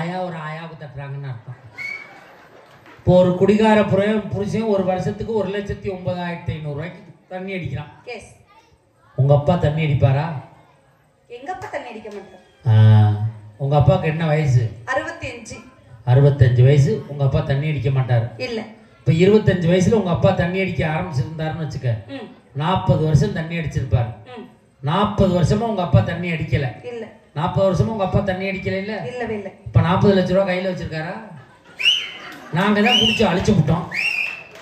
ஆயா ஒரு ஆயாவுக்கு தட்டுறாங்கன்னு அர்த்தம். இப்போ ஒரு குடிகார புருஷன் ஒரு வருஷத்துக்கு 1,09,500 தண்ணி அடிக்கிறான். உங்க அப்பா தண்ணி அடிப்பாரா? எங்க அப்பா தண்ணி அடிக்க மாட்டார். உங்க அப்பாவுக்கு என்ன வயசு? 65. 65 வயசு. உங்க அப்பா தண்ணி அடிக்க மாட்டாரு. இல்ல. இப்ப 25 வயசுல உங்க அப்பா தண்ணி அடிக்க ஆரம்பிச்சிருந்தாருன்னு வச்சுக்க, 40 வருஷம் தண்ணி அடிச்சிருப்பாரு. 40 வருஷமா உங்க அப்பா தண்ணி அடிக்கல. இல்ல. 40 வருஷமா உங்க அப்பா தண்ணி அடிக்கல. இல்ல இல்லவே இல்ல. இப்ப 40 லட்சம் ரூபாய் கையில வச்சிருக்காரா? நாங்க தான் குடிச்சு அழிச்சு விட்டோம்.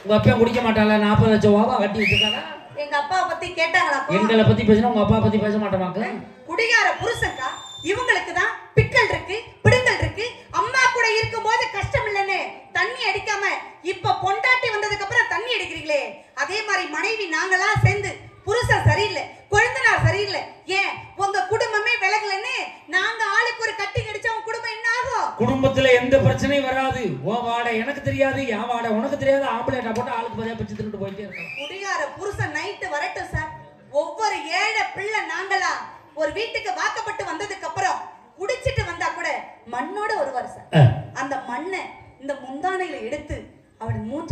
உங்க அப்பா குடிக்க மாட்டாளா? 40 லட்சம் ரூபாவா கட்டி வச்சிருக்காரா? எங்க அப்பா பத்தி கேட்டாங்களா? எங்களை பத்தி பேசினா உங்க அப்பா பத்தி பேச மாட்டோமாக்கு? குடிகார புருஷன்கா இவங்களுக்கு தான் பிக்கல் இருக்கு, பிடுங்கல் இருக்கு. அம்மா கூட இருக்கும்போது கஷ்டம் இல்லன்னு தண்ணி அடிக்காம இப்ப பொண்டாட்டி வந்ததுக்கு அப்புறம் தண்ணி அடிக்கிறீங்களே, அதே மாதிரி மனைவி நாங்களா சேர்ந்து புருஷன் சரியில்லை, கொழுந்தனார் சரியில்லை, ஏன் உங்க குடும்பமே விலகலன்னு நாங்க ஆளுக்கு ஒரு கட்டி அடிச்சா உங்க குடும்பம் என்ன ஆகும்? குடும்பத்துல எந்த பிரச்சனையும் வராது. ஓ வாடை எனக்கு தெரியாது, என் வாடை உனக்கு தெரியாது, ஆம்பளேட்டா போட்டு ஆளுக்கு பதியா பிச்சு தின்னுட்டு போயிட்டே இருக்கலாம். குடிகார புருஷன் நைட்டு வரட்டும் சார். ஒவ்வொரு ஏழை பிள்ளை நாங்களா ஒரு வீட்டுக்கு வாக்கப்பட்டு வந்ததுக்கு அப்புறம் குடிச்சிட்டு வந்தா கூட மண்ணோட வருவார் சார். அந்த மண்ணை இந்த முந்தானையில எடுத்து அவன் மூஞ்ச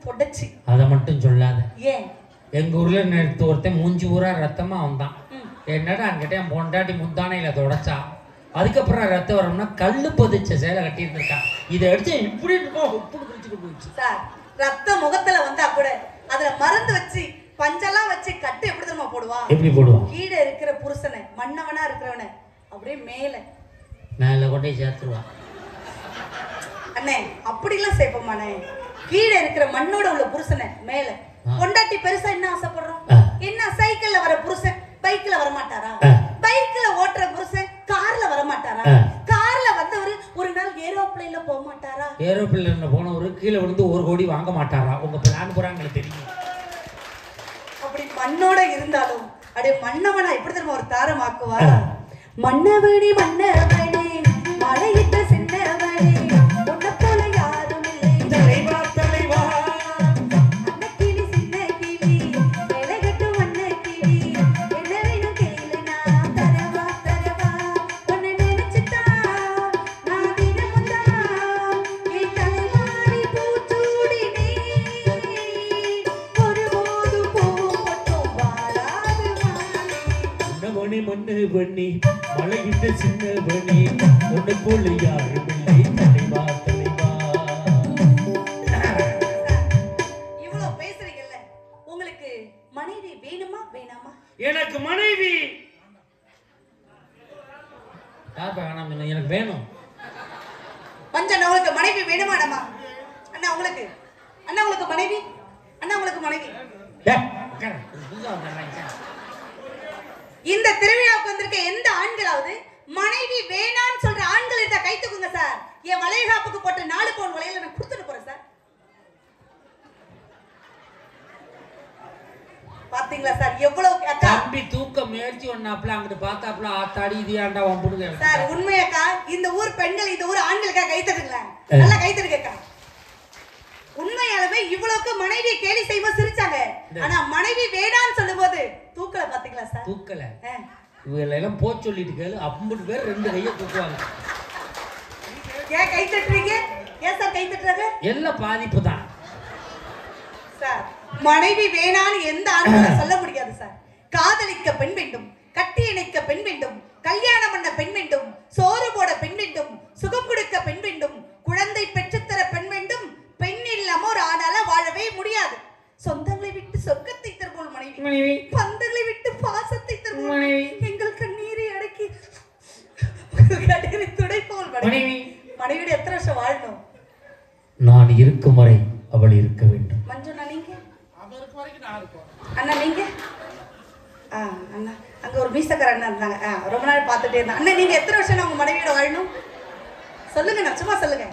தொடச்சு. அதை மட்டும் சொல்லாத. ஏன் எங்க ஊர்ல நேற்று ஒருத்தன் மூஞ்சி ஊரா ரத்தமா வந்தான். என்னடா அங்கிட்ட என் பொண்டாட்டி முந்தானையில தொடச்சா, அதுக்கப்புறம் ரத்தம் வரணும்னா கல்லு பதிச்ச சேலை கட்டிட்டு இருக்கான். இதை எடுத்து இப்படி இருக்கும் உப்பு குடிச்சுட்டு போயிடுச்சு சார். ரத்த முகத்துல வந்தா கூட அதுல மருந்து வச்சு பஞ்செல்லாம் வச்சு கட்டு எப்படி தெரியுமா போடுவான்? எப்படி போடுவான்? கீழே இருக்கிற புருஷனை, மன்னவனா இருக்கிறவனை அப்படியே மேல கொண்டே சேர்த்துருவான். அண்ணே அப்படிலாம் சேர்ப்போமாண்ணே. கீழே இருக்கிற மண்ணோட உள்ள புருஷனை மேல. பொண்டாட்டி பெருசா என்ன ஆசைப்படுறோம்? என்ன சைக்கிள்ல வர புருஷன் பைக்ல வர மாட்டாரா? பைக்ல ஓட்டுற புருஷன் கார்ல வர மாட்டாரா? கார்ல வந்தவரு ஒரு நாள் ஏரோப்ளேன்ல போக மாட்டாரா? ஏரோப்ளேன்ல போனவரு கீழே விழுந்து 1 கோடி வாங்க மாட்டாரா? உங்க பிளான் போறாங்க தெரியும். அப்படி மண்ணோட இருந்தாலும் அப்படியே மன்னவனா எப்படி தெரியுமா ஒரு தாரமாக்குவா? மன்னவனே மன்னவனே மலையிட்ட சின்னவனே உன்னை போல யாரும் இல்லை. தலைவா தலைவா அன்ன கிளி சின்ன கிளி இலகட்டு வண்ண கிளி என்ன வேணும் கேளு நான் தரவா தரவா உன்னை நினைச்சுட்டா நான் தினமுந்தா என் தலைவாரி பூச்சூடினே ஒருபோது பூ மட்டும் வாழாது வாழி மண்ணு பண்ணி மலையிட்ட சின்ன பண்ணி உன்னை போல யாரும் இல்லை. தலைவா தலைவா. இவ்வளவு பேசுறீங்கல்ல, உங்களுக்கு மனைவி வேணுமா வேணாமா? எனக்கு மனைவி எனக்கு வேணும். பஞ்சண்ணா உங்களுக்கு மனைவி வேணுமாடமா? அண்ணா உங்களுக்கு மனைவி? அண்ணா உங்களுக்கு மனைவி? இந்த திருவிழாவுக்கு வந்திருக்க எந்த ஆண்களாவது மனைவி வேணான்னு சொல்ற ஆண்கள் இருந்தா கை தூக்குங்க சார். என் வளைகாப்புக்கு போட்ட 4 பவுன் வளையல நான் கொடுத்துட்டு போறேன் சார். பாத்தீங்களா சார் எவ்வளவு தம்பி தூக்க முயற்சி பண்ணாப்ல அங்கிட்டு பார்த்தாப்ல ஆத்தாடி இது ஏன்டா வம்புடுங்க சார். உண்மையாக்கா இந்த ஊர் பெண்கள் இந்த ஊர் ஆண்களுக்கா கை தட்டுங்களா? நல்லா கை தட்டுங்கக்கா. உண்மையாலுமே இவ்வளவுக்கு மனைவி கேலி செய்யும்போது சிரிச்சாங்க. ஆனா மனைவி வேணான்னு சொல்லும் போது தூக்கல. பாத்தீங்களா சார்? தூக்கல. இவங்களெல்லாம் போ சொல்லிட்டு கேளு. 50 பேர் 2 கையை தூக்குவாங்க. ஏன் கை தட்டுறீங்க? ஏன் சார் கை தட்டுறாங்க? எல்லாம் பாதிப்பு தான் சார். மனைவி வேணான்னு எந்த ஆண்களும் சொல்ல முடியாது சார். காதலிக்க பெண் வேண்டும், கட்டி இணைக்க பெண் வேண்டும், கல்யாணம் பண்ண பெண் வேண்டும், சோறு போட பெண் வேண்டும், சுகம் கொடுக்க பெண் வேண்டும், குழந்தை பெற்றுத்தர பெண் வேண்டும். பெண் இல்லாம ஒரு ஆணால வாழவே முடியாது. சொந்தங்களை விட்டு சொர்க்கத்தை தருவோம் மனைவி, பந்தங்களை விட்டு பாசத்தை தருவோம் மனைவி, எங்கள் கண்ணீரை அடக்கி கடலை துடைப்போம் மனைவி. மனைவியோட எத்தனை வருஷம் வாழணும்? நான் இருக்கும் வரை அவள் இருக்க வேண்டும். மஞ்சுண்ணா நீங்க? அண்ணா நீங்க? அண்ணா அங்க ஒரு மீசக்கார அண்ணா இருந்தாங்க, ரொம்ப நாள் பார்த்துட்டே இருந்தாங்க. அண்ணா நீங்க எத்தனை வருஷம் உங்க மனைவியோட வாழணும் சொல்லுங்க. நான் சும்மா சொல்லுங்க.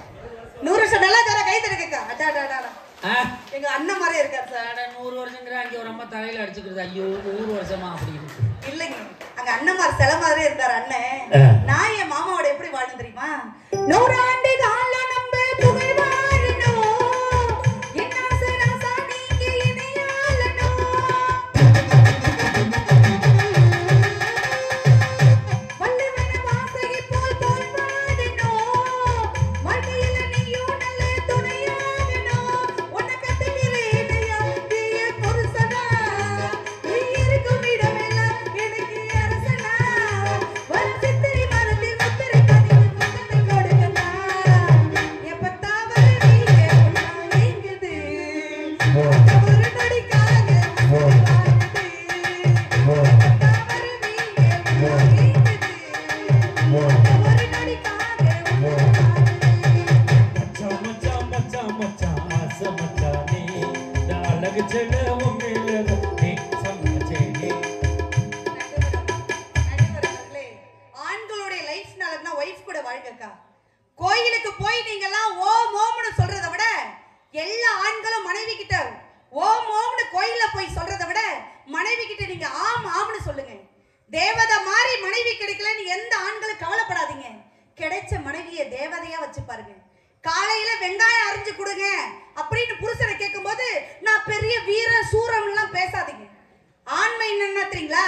100 வருஷம் நல்லா தர கை தருக்கா. அடாடாடா எங்க அண்ணன் மாதிரியே இருக்காரு சார். 100 வருஷங்கிற அங்கே ஒரு அம்மா தலையில அடிச்சுக்கிறது. ஐயோ 100 வருஷமா அப்படின்னு இல்லைங்க. அங்க அண்ணன் மாதிரி சில மாதிரியே இருந்தாரு அண்ணன். நான் என் மாமாவோட எப்படி வாழணும் தெரியுமா? 100 ஆண்டு காலம் நம்ம புகை வாழணும். என்ன ராசா நீங்க இணையாளணும். வல்லவன வாசகி போல் போல் வாழணும். கோயிலுக்கு போய் நீங்க எல்லாம் ஓம் ஓம்னு சொல்றதை விட எல்லா ஆண்களும் மனைவி கிட்ட ஓம் ஓம்னு கோயில்ல போய் சொல்றதை விட மனைவி கிட்ட நீங்க ஆம் ஆம்னு சொல்லுங்க. தேவதை மாதிரி மனைவி கிடைக்கலன்னு எந்த ஆண்களும் கவலைப்படாதீங்க. கிடைச்ச மனைவியை தேவதையா வச்சு பாருங்க. காலையில வெங்காயம் அரிஞ்சு கொடுங்க அப்படின்னு புருஷனை கேட்கும் போது நான் பெரிய வீர சூரம் எல்லாம் பேசாதீங்க. ஆண்மை என்ன தெரியுங்களா?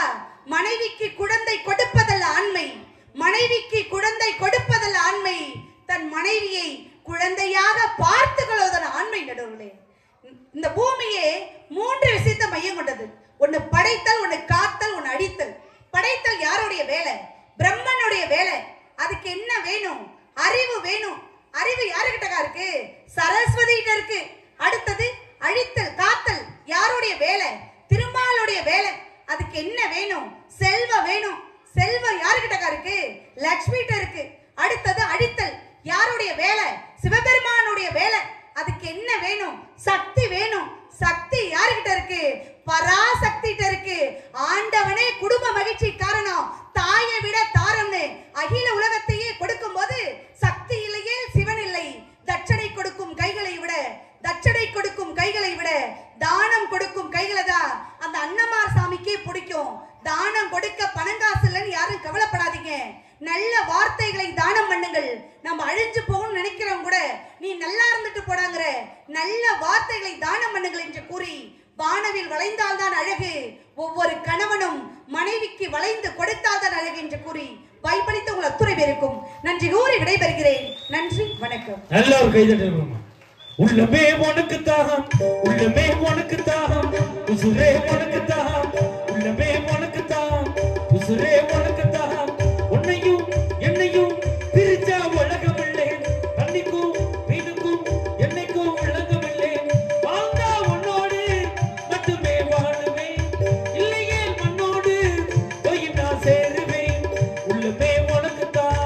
மனைவிக்கு குழந்தை கொடுப்பதல்ல ஆண்மை, மனைவிக்கு குழந்தை கொடுப்பதல்ல ஆண்மை, தன் மனைவியை குழந்தையாக பார்த்து கொள்வதன் ஆண்மை. நடுவுகளே, இந்த பூமியே 3 விஷயத்தை மையம் கொண்டது. ஒன்னு படைத்தல், ஒன்னு காத்தல், ஒன்னு அழித்தல். படைத்தல் யாருடைய வேலை? பிரம்மனுடைய வேலை. அதுக்கு என்ன வேணும்? அறிவு வேணும். அறிவு யாருக்கிட்ட இருக்கு? சரஸ்வதி கிட்ட இருக்கு. அடுத்தது அழித்தல் காத்தல் யாருடைய வேலை? திருமாலுடைய வேலை. அதுக்கு என்ன வேணும்? செல்வம் வேணும். செல்வம் யாருக்கிட்ட இருக்கு? லட்சுமி கிட்ட இருக்கு. அடுத்தது அழித்தல் யாருடைய வேலை? சிவபெருமானுடைய வேலை. அதுக்கு என்ன வேணும்? சக்தி வேணும். சக்தி யாருக்கிட்ட இருக்கு? பராசக்தி கிட்ட இருக்கு. ஆண்டவனே குடும்ப மகிழ்ச்சி காரணம், தாயை விட தாரம்னு அகில உலகத்தையே கொடுக்கும் போது சக்தி இல்லையே சிவன் இல்லை. தட்சணை கொடுக்கும் கைகளை விட, தட்சணை கொடுக்கும் கைகளை விட தானம் கொடுக்கும் கைகளை தான் அந்த அன்னமார் சாமிக்கே பிடிக்கும். தானம் கொடுக்க பணங்காசு இல்லைன்னு யாரும் கவலைப்படாதீங்க. நல்ல வார்த்தைகளை தானம் பண்ணுங்கள். நம்ம அழிஞ்சு போகணும்னு நினைக்கிறவங்க கூட நீ நல்லா இருந்துட்டு போடாங்கிற நல்ல வார்த்தைகளை தானம் பண்ணுங்கள் என்று கூறி, வானவில் வளைந்தால்தான் அழகு, ஒவ்வொரு கணவனும் மனைவிக்கு வளைந்து கொடுத்தால்தான் அழகு என்று கூறி வாய்ப்பளித்த உங்கள் அத்துறை பேருக்கும் நன்றி கூறி விடைபெறுகிறேன். நன்றி, வணக்கம். நல்ல ஒரு கைதட்டல். உள்ளமே உனக்கு தாகம், உள்ளமே உனக்கு தாகம், உசுரே உனக்கு தாகம், உள்ளமே உனக்கு தாகம், உசுரே உனக்கு தாகம். உன்னையும் என்னையும் பிரிச்சா உலகமில்லை, தண்ணிக்கும் மீனுக்கும் என்னைக்கும் உலகமில்லை. வாழ்ந்தா உன்னோடு மட்டுமே வாழுவேன், இல்லையே மண்ணோடு போய் நான் சேருவேன். உள்ளமே உனக்கு தான்.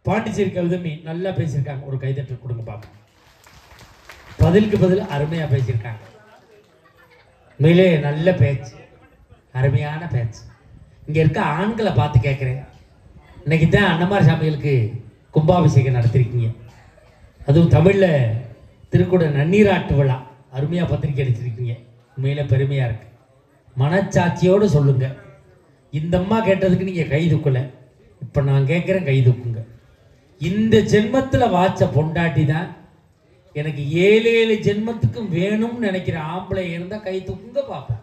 பாண்டிச்சேரி கவிதமி நல்லா பேசியிருக்காங்க. ஒரு கைதட்டல் கொடுங்க பாப்போம். பதிலுக்கு பதில் அருமையா பேசியிருக்காங்க. உண்மையிலே நல்ல பேச்சு, அருமையான பேச்சு. இங்க இருக்க ஆண்களை பார்த்து கேட்கிறேன், இன்னைக்கு தான் அன்னமார் சாமிகளுக்கு கும்பாபிஷேகம் நடத்திருக்கீங்க. அதுவும் தமிழ்ல திருக்குட நன்னீராட்டு விழா அருமையா பத்திரிக்கை அடிச்சிருக்கீங்க. உண்மையில பெருமையா இருக்கு. மனச்சாட்சியோடு சொல்லுங்க. இந்த அம்மா கேட்டதுக்கு நீங்க கை தூக்கல, இப்ப நான் கேட்கிறேன், கை தூக்குங்க. இந்த ஜென்மத்துல வாச்ச பொண்டாட்டி தான் எனக்கு 7 ஜென்மத்துக்கும் வேணும்னு நினைக்கிற ஆம்பளை இருந்தா கை தூக்குங்க பாப்போம்.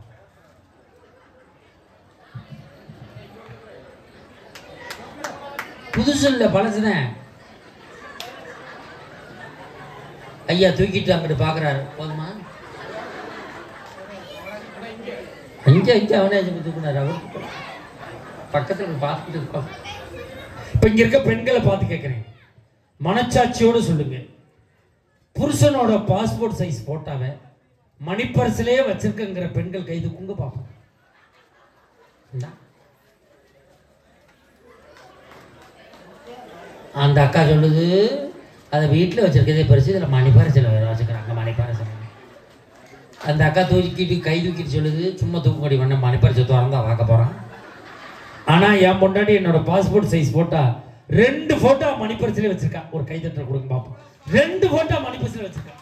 புதுசு இல்ல, பழசுதான். ஐயா தூக்கிட்டு அங்கிட்டு பாக்குறாரு, போதுமா? அங்க அவனே தூக்குனாரு. அவர் பக்கத்துல பார்த்துட்டு இருக்கோம். இப்ப இங்க இருக்க பெண்களை பார்த்து கேட்கிறேன், மனச்சாட்சியோடு சொல்லுங்க. புருஷனோட பாஸ்போர்ட் சைஸ் போட்டாவை மணிப்பர்சிலே வச்சிருக்கங்கிற பெண்கள் கை தூக்குங்க பாப்போம். அந்த அக்கா சொல்லுது, அதை வீட்டில் வச்சிருக்கதே பரிசு, இதில் மணிப்பரிசில் வச்சுக்கிறாங்க. மணிப்பரிசில் அந்த அக்கா தூக்கிட்டு கை தூக்கிட்டு சொல்லுது, சும்மா தூக்குங்கடி பண்ண மணிப்பரிசை திறந்தா பார்க்க போறான். ஆனா என் பொண்டாட்டி என்னோட பாஸ்போர்ட் சைஸ் போட்டா 2 போட்டோ மணிப்பரிசிலே வச்சிருக்கா. ஒரு கைதட்டல் கொடுங்க பாப்போம். 2 போட்டோ மணிப்பரிசில வச்சிருக்கா.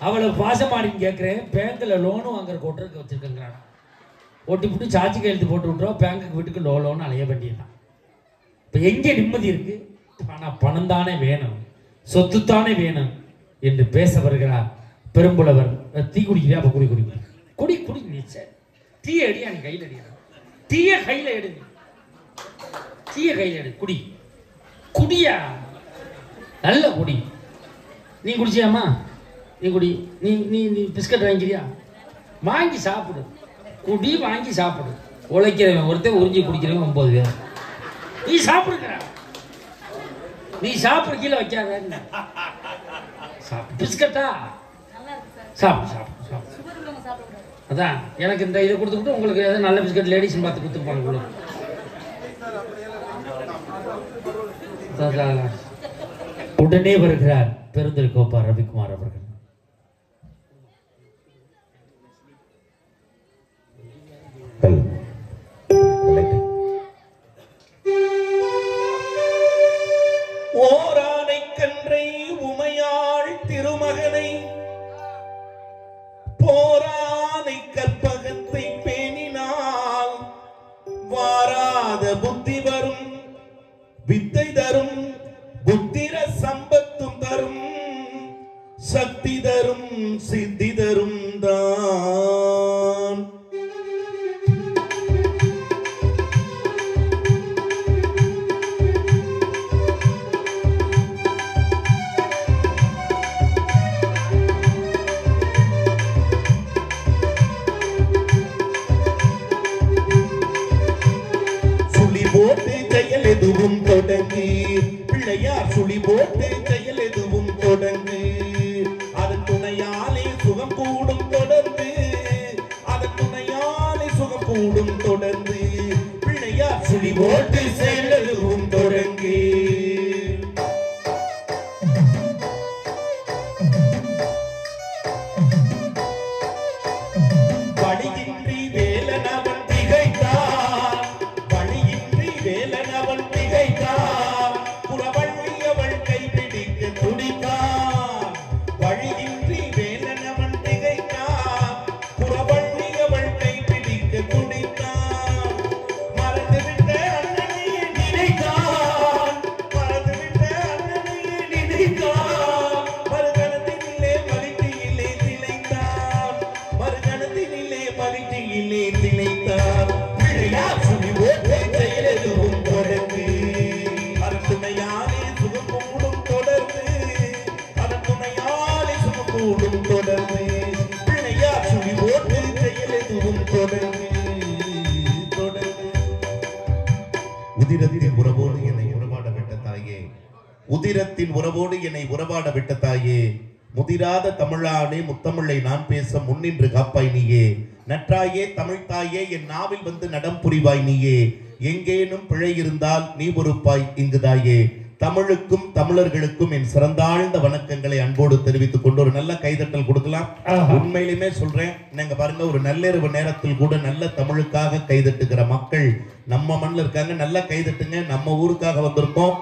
அவளை பாசமாடின்னு கேட்கிறேன், பேங்க்ல லோனு வாங்குற கொட்டுறதுக்கு வச்சிருக்கேங்கிறான். ஓட்டி போட்டு சார்ஜ் கையெழுத்து போட்டு விட்டுறோம், பேங்குக்கு வீட்டுக்கு லோன்னு அலைய வேண்டியதுதான். இப்போ எங்கே நிம்மதி இருக்கு? ஆனால் பணம் தானே வேணும், சொத்து தானே வேணும் என்று பேச வருகிறார் பெரும்புலவர். டீ குடிக்கிறியா? அப்போ குடி குடி குடி குடி நீச்சல். டீ அடியா, நீ கையில் அடியா, டீய கையில் எடு, டீய கையில் எடு, குடி குடியா, நல்ல குடி. நீ குடிச்சியாமா? நீ குடி. நீ நீ நீ பிஸ்கட் வாங்கிக்கிறியா? வாங்கி சாப்பிடு, குடி, வாங்கி சாப்பிடு. உழைக்கிறவன் ஒருத்தன், உறிஞ்சி குடிக்கிறவன் 9 பேர். நீ சாப்பிடுங்க, நீ சாப்பிடு, கீழே வைக்காத. சாப்பிடு பிஸ்கட்டா, சாப்பிடு சாப்பிடு சாப்பிடு. அதான் எனக்கு இந்த இதை கொடுத்துக்கிட்டு உங்களுக்கு ஏதாவது நல்ல பிஸ்கட் லேடிஸ் பார்த்து கொடுத்துருப்பாங்க. உடனே வருகிறார் பெருந்துறை கோப்பா ரவிக்குமார் அவர்கள். ஹலோ. வாராத புத்தி வரும், வித்தை தரும், புத்திர சம்பத்தும் தரும், சக்தி தரும், சித்தி தரும் தான். போட்டு செயல் எதுவும் தொடங்கு, பிள்ளையார் சுழி போட்டு செயல் எதுவும் தொடங்கு, அதன் துணையாலே சுகம் கூடும் தொடர்ந்து, அதன் துணையாலே சுகம் கூடும் தொடர்ந்து, பிள்ளையார் சுழி போட்டு செயல் எதுவும் தொடங்கு. வழியின்றி வேலனவன் திகைத்தான், வழியின்றி வேலனவன் திகைத்தான், புறவள்ளியவள் கைப்பிடிக்க துடித்தான். வழியின்றி வேலனவன் திகைத்தான், புறவள்ளியவள் கைப்பிடிக்க துடித்தான். மறந்துவிட்ட அண்ணனையே நினைத்தான், மறந்துவிட்ட அண்ணனையே நினைத்தான். மறுகணத்தினிலே மலிட்டியிலே திளைத்தான், மறுகணத்தினிலே மலிட்டியிலே திளைத்தான். பிள்ளையார் சுழி போட்டு செயல் எதுவும் தொடர்ந்து, அதன் துணையாலே சுகம் கூடும் தொடர்ந்து, அதன் துணையாலே சுகம் கூடும் தொடர்ந்து, பிள்ளையார் சுழி போட்டு செயல் எதுவும் தொடர்ந்து தொடர்ந்து. உதிரத்தின் உறவோடு என்னை உறவாட விட்ட தாயே, உதிரத்தின் உறவோடு என்னை உறவாட விட்ட தாயே, முதிராத தமிழானே முத்தமிழை நான் பேச முன்னின்று காப்பாய் நீயே. நற்றாயே தமிழ் தாயே, என் நாவில் வந்து நடம் புரிவாய் நீயே. எங்கேனும் பிழை இருந்தால் நீ பொறுப்பாய் இங்குதாயே. தமிழுக்கும் தமிழர்களுக்கும் என் சிறந்தாழ்ந்த வணக்கங்களை அன்போடு தெரிவித்துக் கொண்டு ஒரு நல்ல கைதட்டல் கொடுக்கலாம். உண்மையிலுமே சொல்றேன், நீங்க பாருங்க, ஒரு நள்ளிரவு நேரத்தில் கூட நல்ல தமிழுக்காக கைதட்டுகிற மக்கள் நம்ம மண்ணில் இருக்காங்க. நல்ல கைதட்டுங்க, நம்ம ஊருக்காக வந்திருக்கோம்.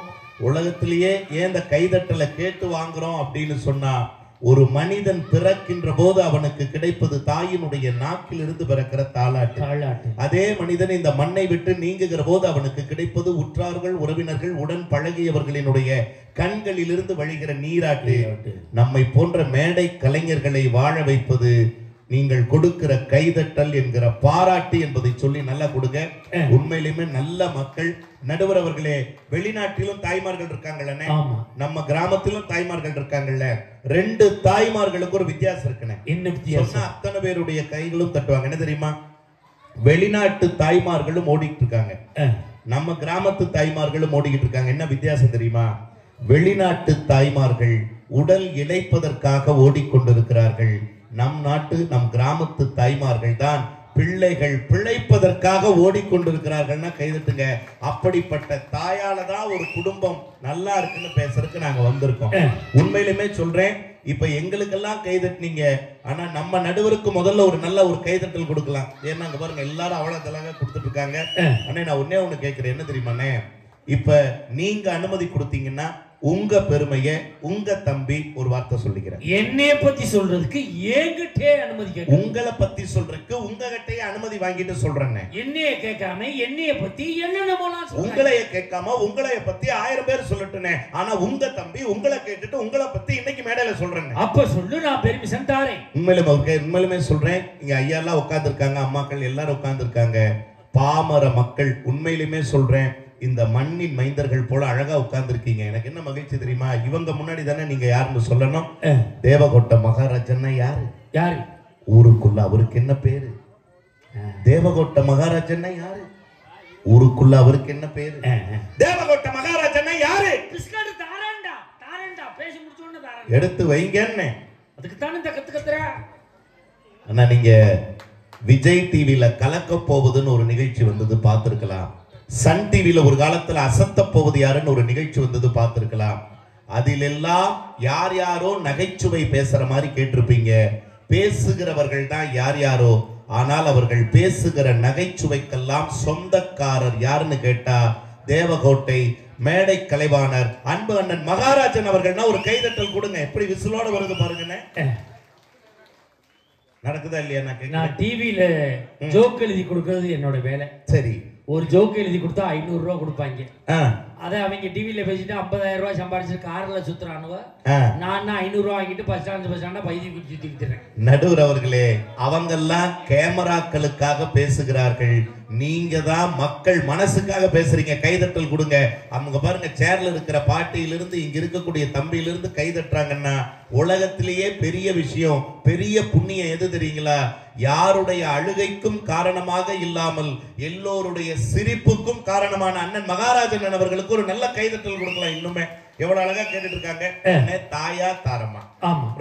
உலகத்திலேயே ஏன் இந்த கைதட்டலை கேட்டு வாங்குறோம் அப்படின்னு சொன்னா, ஒரு மனிதன் பிறக்கின்ற போது அவனுக்கு கிடைப்பது தாயினுடைய நாக்கில் இருந்து பிறக்கிற தாலாட்டு. அதே மனிதன் இந்த மண்ணை விட்டு நீங்குகிற போது அவனுக்கு கிடைப்பது உற்றார்கள், உறவினர்கள், உடன் பழகியவர்களினுடைய கண்களிலிருந்து வழிகிற நீராட்டு. நம்மை போன்ற மேடை கலைஞர்களை வாழ வைப்பது நீங்கள் கொடுக்கிற கைதட்டல் என்கிற பாராட்டு என்பதை சொல்லி நல்லா கொடுங்க. உண்மையிலுமே நல்ல மக்கள். நடுவர் அவர்களே, வெளிநாட்டிலும் தாய்மார்கள் இருக்காங்கல்ல, நம்ம கிராமத்திலும் தாய்மார்கள் இருக்காங்கல்ல. ரெண்டு தாய்மார்களுக்கு ஒரு வித்தியாசம் இருக்குன்னு என்ன வித்தியாசம்? அத்தனை பேருடைய கைகளும் தட்டுவாங்க. என்ன தெரியுமா? வெளிநாட்டு தாய்மார்களும் ஓடிட்டு இருக்காங்க, நம்ம கிராமத்து தாய்மார்களும் ஓடிக்கிட்டு இருக்காங்க. என்ன வித்தியாசம் தெரியுமா? வெளிநாட்டு தாய்மார்கள் உடல் இழைப்பதற்காக ஓடிக்கொண்டிருக்கிறார்கள். நம் நாட்டு நம் கிராமத்து தாய்மார்கள் தான் பிள்ளைகள் பிழைப்பதற்காக ஓடிக்கொண்டிருக்கிறார்கள்னா கைதட்டுங்க. அப்படிப்பட்ட தாயால தான் ஒரு குடும்பம் நல்லா இருக்குன்னு பேசுறதுக்கு நாங்க வந்திருக்கோம். உண்மையிலுமே சொல்றேன், இப்ப எங்களுக்கெல்லாம் கைதட்டினீங்க, ஆனா நம்ம நடுவருக்கு முதல்ல ஒரு நல்ல ஒரு கைதட்டல் கொடுக்கலாம். ஏன்னா அங்க பாருங்க, எல்லாரும் அவ்வளவு தலைங்க கொடுத்துட்டு இருக்காங்க. அண்ணே, நான் ஒன்னே ஒண்ணு கேட்கிறேன், என்ன தெரியுமாண்ணே? இப்ப நீங்க அனுமதி கொடுத்தீங்கன்னா உங்க பெருமைய உங்க தம்பி ஒரு வார்த்தை சொல்லிக்கிறேன். என்னைய பத்தி சொல்றதுக்கு என்கிட்டே அனுமதி கேட்க, உங்களை பத்தி சொல்றதுக்கு உங்ககிட்டயே அனுமதி வாங்கிட்டு சொல்றேன். என்னைய கேட்காம என்னைய பத்தி என்னென்னமோலாம் சொல்றேன். உங்களைய கேட்காம உங்களைய பத்தி 1000 பேர் சொல்லட்டுனே, ஆனா உங்க தம்பி உங்களை கேட்டுட்டு உங்களை பத்தி இன்னைக்கு மேடையில சொல்றேன். அப்ப சொல்லு, நான் பெர்மிஷன் தாரேன். உண்மையிலுமே சொல்றேன். இங்க ஐயா எல்லாம் உட்கார்ந்து இருக்காங்க, அம்மாக்கள் எல்லாரும் உட்கார்ந்து இருக்காங்க. பாமர மக்கள், உண்மையிலுமே சொல்றேன், இந்த மண்ணின் மைந்தர்கள் போல அழகா உட்கார்ந்து இருக்கீங்க. எனக்கு என்ன மகிழ்ச்சி தெரியுமா? இவங்க முன்னாடி தானே நீங்க யாருன்னு சொல்லணும். தேவகோட்டை மகாராஜன்னா யாரு? யாரு ஊருக்குள்ள அவருக்கு என்ன பேரு? தேவகோட்டை மகாராஜன்னா யாரு? ஊருக்குள்ள அவருக்கு என்ன பேரு? தேவகோட்டை மகாராஜன்னா யாரு? பிஸ்கட் தாரேண்டா தாரேண்டா பேசி முடிச்சோன்னு தாரேன். எடுத்து வைங்கன்னு. அதுக்கு தானே இந்த கத்துக்கத்துற. அண்ணா, நீங்க விஜய் டிவில கலக்க போவதுன்னு ஒரு நிகழ்ச்சி வந்தது பார்த்திருக்கலாம். சன் டிவில ஒரு காலத்துல அசத்த போவது யாருன்னு ஒரு நிகழ்ச்சி வந்தது பார்த்திருக்கலாம். அதிலெல்லாம் யார் யாரோ நகைச்சுவை பேசுற மாதிரி கேட்டிருப்பீங்க. பேசுகிறவர்கள் தான் யார் யாரோ, ஆனால் அவர்கள் பேசுகிற நகைச்சுவைக்கெல்லாம் சொந்தக்காரர் யாருன்னு கேட்டா தேவகோட்டை மேடை கலைவாணர் அன்பு அண்ணன் மகாராஜன் அவர்கள்னா ஒரு கைதட்டல் கொடுங்க. எப்படி விசிலோட வருது பாருங்கன்னு. நடக்குதா இல்லையா? நான் டிவில ஜோக் எழுதி கொடுக்கிறது என்னோட வேலை. சரி, ஒரு ஜோக்கு எழுதி கொடுத்தா 500 ரூபா கொடுப்பாங்க. அதை அவங்க டிவியில பேசிட்டு 50,000 ரூபாய் சம்பாதிச்சு கார்ல சுத்துறானுவ. நான் 500 ரூபா வாங்கிட்டு பஸ் ஸ்டாண்டா பைதி குடிச்சு சுத்திக்கிறேன். நடுவர் அவர்களே, அவங்கெல்லாம் கேமராக்களுக்காக பேசுகிறார்கள். நீங்க தான் மக்கள் மனசுக்காக பேசுறீங்க. கைதட்டல் கொடுங்க. அவங்க பாருங்க, சேர்ல இருக்கிற பாட்டியிலிருந்து இங்க இருக்கக்கூடிய தம்பியிலிருந்து கைதட்டுறாங்கன்னா உலகத்திலேயே பெரிய விஷயம், பெரிய புண்ணியம் எது தெரியுங்களா? யாருடைய அழுகைக்கும் காரணமாக இல்லாமல் எல்லோருடைய சிரிப்புக்கும் காரணமான அண்ணன் மகாராஜன் அவர்களுக்கு ஒரு நல்ல கைதட்டல் கொடுக்கலாம். இன்னுமே எவ்வளவு அழகா கேட்டுட்டு இருக்காங்க. தாயா தாரமா,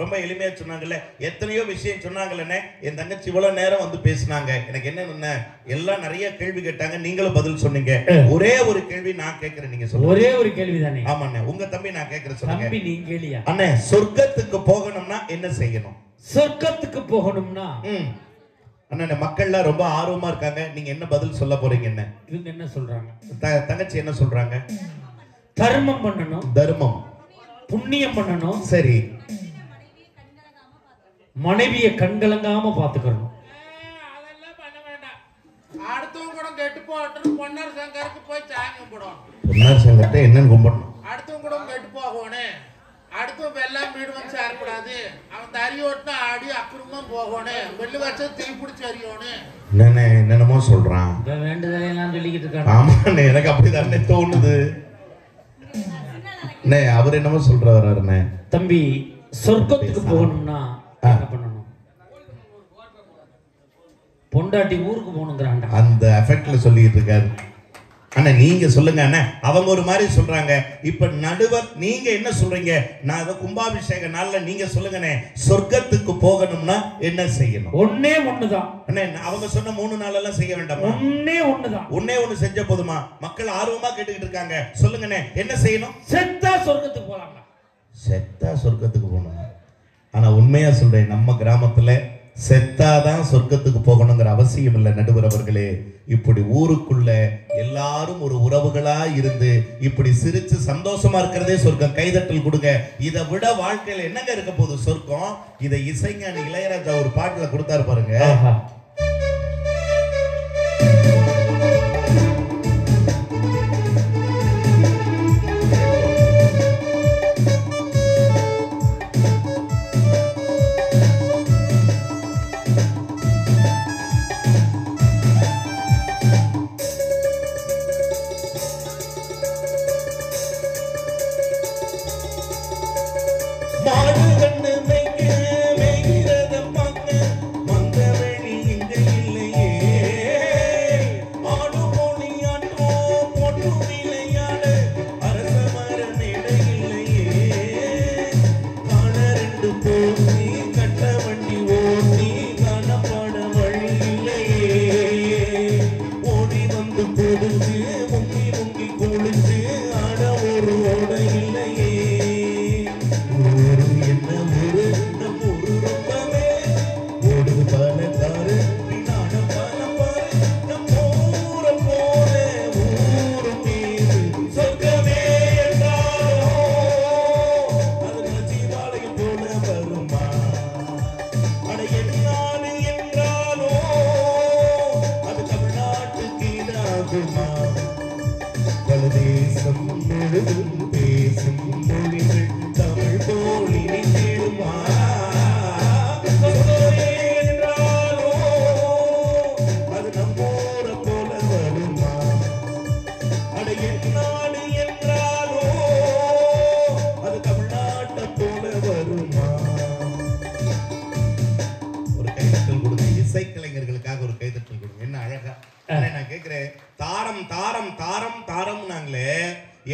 ரொம்ப எளிமையா சொன்னாங்கல்ல. எத்தனையோ விஷயம் சொன்னாங்கல்ல. என் தங்கச்சி இவ்வளவு நேரம் வந்து பேசினாங்க. எனக்கு என்ன எல்லாம் நிறைய கேள்வி கேட்டாங்க, நீங்களும் பதில் சொன்னீங்க. ஒரே ஒரு கேள்வி நான் கேட்கிறேன், நீங்க சொல்லுங்க. ஒரே ஒரு கேள்வி தானே? ஆமாண்ணே, உங்க தம்பி நான் கேட்கிறேன், சொல்லுங்க. தம்பி நீங்க கேளியா? அண்ணே, சொர்க்கத்துக்கு போகணும்னா என்ன செய்யணும்? சொர்க்கத்துக்கு போகணும்னா அண்ணா, மக்கள்லாம் ரொம்ப ஆர்வமா இருக்காங்க. நீங்க என்ன பதில் சொல்ல போறீங்க? என்ன இவங்க என்ன சொல்றாங்க? தங்கச்சி என்ன சொல்றாங்க? தர்மம் பண்ணணும். தர்மம், புண்ணியம் பண்ணணும். சரி. மனைவியை கண்கலங்காம பாத்துக்கணும். அதெல்லாம் பண்ண வேண்டாம். அடுத்தவங்க கூட கெட்டு போட்டு பொன்னார் சங்கருக்கு போய் சாமி கும்பிடணும். பொன்னார் சங்கத்தை என்னன்னு கும்பிடணும்? அடுத்தவங்க கூட கெட்டு போகணும். அடுத்தவங்க எல்லாம் வீடு வந்து சேரக்கூடாது. அவன் தறி ஓட்டுனா ஆடி அக்குறமும் போகணும். வெள்ளி வருஷம் தீ பிடிச்சி அறியணும். என்னென்னமோ சொல்றான். வேண்டுதலையெல்லாம் சொல்லிக்கிட்டு இருக்காங்க. ஆமாண்ணே, எனக்கு அப்படிதானே தோணுது. அவர் என்னமோ சொல்ற வர்றாருண்ணே. தம்பி, சொர்க்கத்துக்கு போகணும்னா என்ன பண்ணணும்? பொண்டாட்டி ஊருக்கு போகணுங்கிறாங்க. அந்த எஃபெக்ட்ல சொல்லிட்டு இருக்காரு. அண்ணா நீங்க சொல்லுங்க அண்ணா. அவங்க ஒரு மாதிரி சொல்றாங்க. இப்ப நடுவர் நீங்க என்ன சொல்றீங்க? நான் அதை கும்பாபிஷேக நாள்ல நீங்க சொல்லுங்கண்ணே. சொர்க்கத்துக்கு போகணும்னா என்ன செய்யணும்? ஒன்னே ஒண்ணுதான் அண்ணே. அவங்க சொன்ன 3 நாள் எல்லாம் செய்ய வேண்டாமா? ஒன்னே ஒண்ணுதான். ஒன்னே ஒண்ணு செஞ்ச போதுமா? மக்கள் ஆர்வமா கேட்டுக்கிட்டு இருக்காங்க. சொல்லுங்கண்ணே, என்ன செய்யணும்? செத்தா சொர்க்கத்துக்கு போலாமா? செத்தா சொர்க்கத்துக்கு போகணும். ஆனா உண்மையா சொல்றேன், நம்ம கிராமத்துல செத்தாதான் சொர்க்கத்துக்கு போகணுங்கிற அவசியம் இல்லை நடுவர் அவர்களே. இப்படி ஊருக்குள்ள எல்லாரும் ஒரு உறவுகளா இருந்து இப்படி சிரிச்சு சந்தோஷமா இருக்கிறதே சொர்க்கம். கைதட்டல் கொடுங்க. இதை விட வாழ்க்கையில என்னங்க இருக்க போகுது சொர்க்கம்? இதை இசைஞானி இளையராஜா ஒரு பாட்டுல கொடுத்தாரு பாருங்க.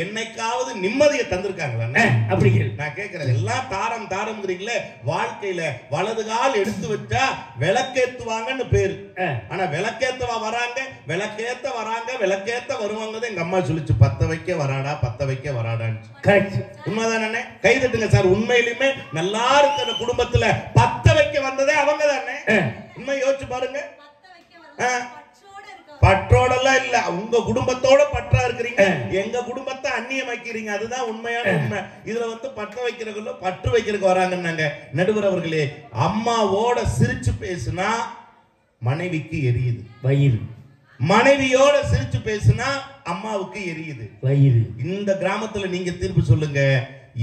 என்னைக்காவது நிம்மதியை தந்திருக்காங்களா? அப்படி நான் கேட்கிறேன். எல்லாம் தாரம் தாரம்ங்கிறீங்களே. வாழ்க்கையில வலது கால் எடுத்து வச்சா விளக்கேத்துவாங்கன்னு பேரு. ஆனா விளக்கேத்தவா வராங்க, விளக்கேத்த வராங்க, விளக்கேத்த வருவாங்க. எங்க அம்மா சொல்லிச்சு, பத்த வைக்க வராடா, பத்த வைக்க வராடான்னு. உண்மைதானே? கை தட்டுங்க சார். உண்மையிலுமே நல்லா இருக்கிற குடும்பத்துல பத்த வைக்க வந்ததே அவங்க தானே. உண்மை யோசிச்சு பாருங்க. பற்றோடெல்லாம் இல்ல, உங்க குடும்பத்தோட பற்றா இருக்கிறீங்க. எங்க குடும்பத்தை அந்நியமாக்கிறீங்க. அதுதான் உண்மையான உண்மை. இதுல வந்து பற்ற வைக்கிறதுக்குள்ள பற்று வைக்கிறதுக்கு வராங்கன்னாங்க. நடுவர் அவர்களே, அம்மாவோட சிரிச்சு பேசுனா மனைவிக்கு எரியுது வயிறு. மனைவியோட சிரிச்சு பேசுனா அம்மாவுக்கு எரியுது வயிறு. இந்த கிராமத்துல நீங்க தீர்ப்பு சொல்லுங்க.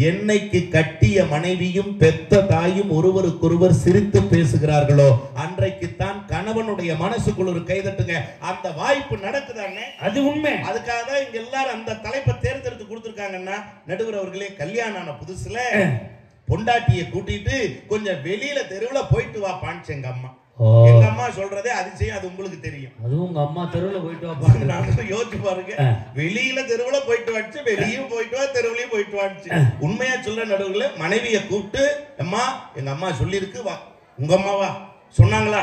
என்னைக்கு கட்டிய மனைவியும் பெத்த தாயும் ஒருவருக்கொருவர் சிரித்து பேசுகிறார்களோ அன்றைக்குத்தான் கணவனுடைய மனசுக்குள்ள ஒரு கைதட்டுங்க. அந்த வாய்ப்பு நடக்குதானே? அது உண்மை. அதுக்காக தான் இங்க எல்லாரும் அந்த தலைப்பை தேர்ந்தெடுத்து கொடுத்திருக்காங்கன்னா, நடுவர் அவர்களே, கல்யாணம் ஆன புதுசுல பொண்டாட்டியை கூட்டிட்டு கொஞ்சம் வெளியில தெருவுல போயிட்டு வாப்பான்னு எங்க அம்மா. எங்க அம்மா சொல்றதே அதிசயம், அது உங்களுக்கு தெரியும். அதுவும் உங்க அம்மா தெருவுல போயிட்டு வாப்பாங்க. யோசிச்சு பாருங்க, வெளியில தெருவுல போயிட்டு வாச்சு, வெளியும் போயிட்டு வா, தெருவுலயும் போயிட்டு வாச்சு. உண்மையா சொல்ற நடுவுல மனைவியை கூப்பிட்டு, அம்மா எங்க அம்மா சொல்லிருக்கு, வா. உங்க அம்மாவா சொன்னாங்களா?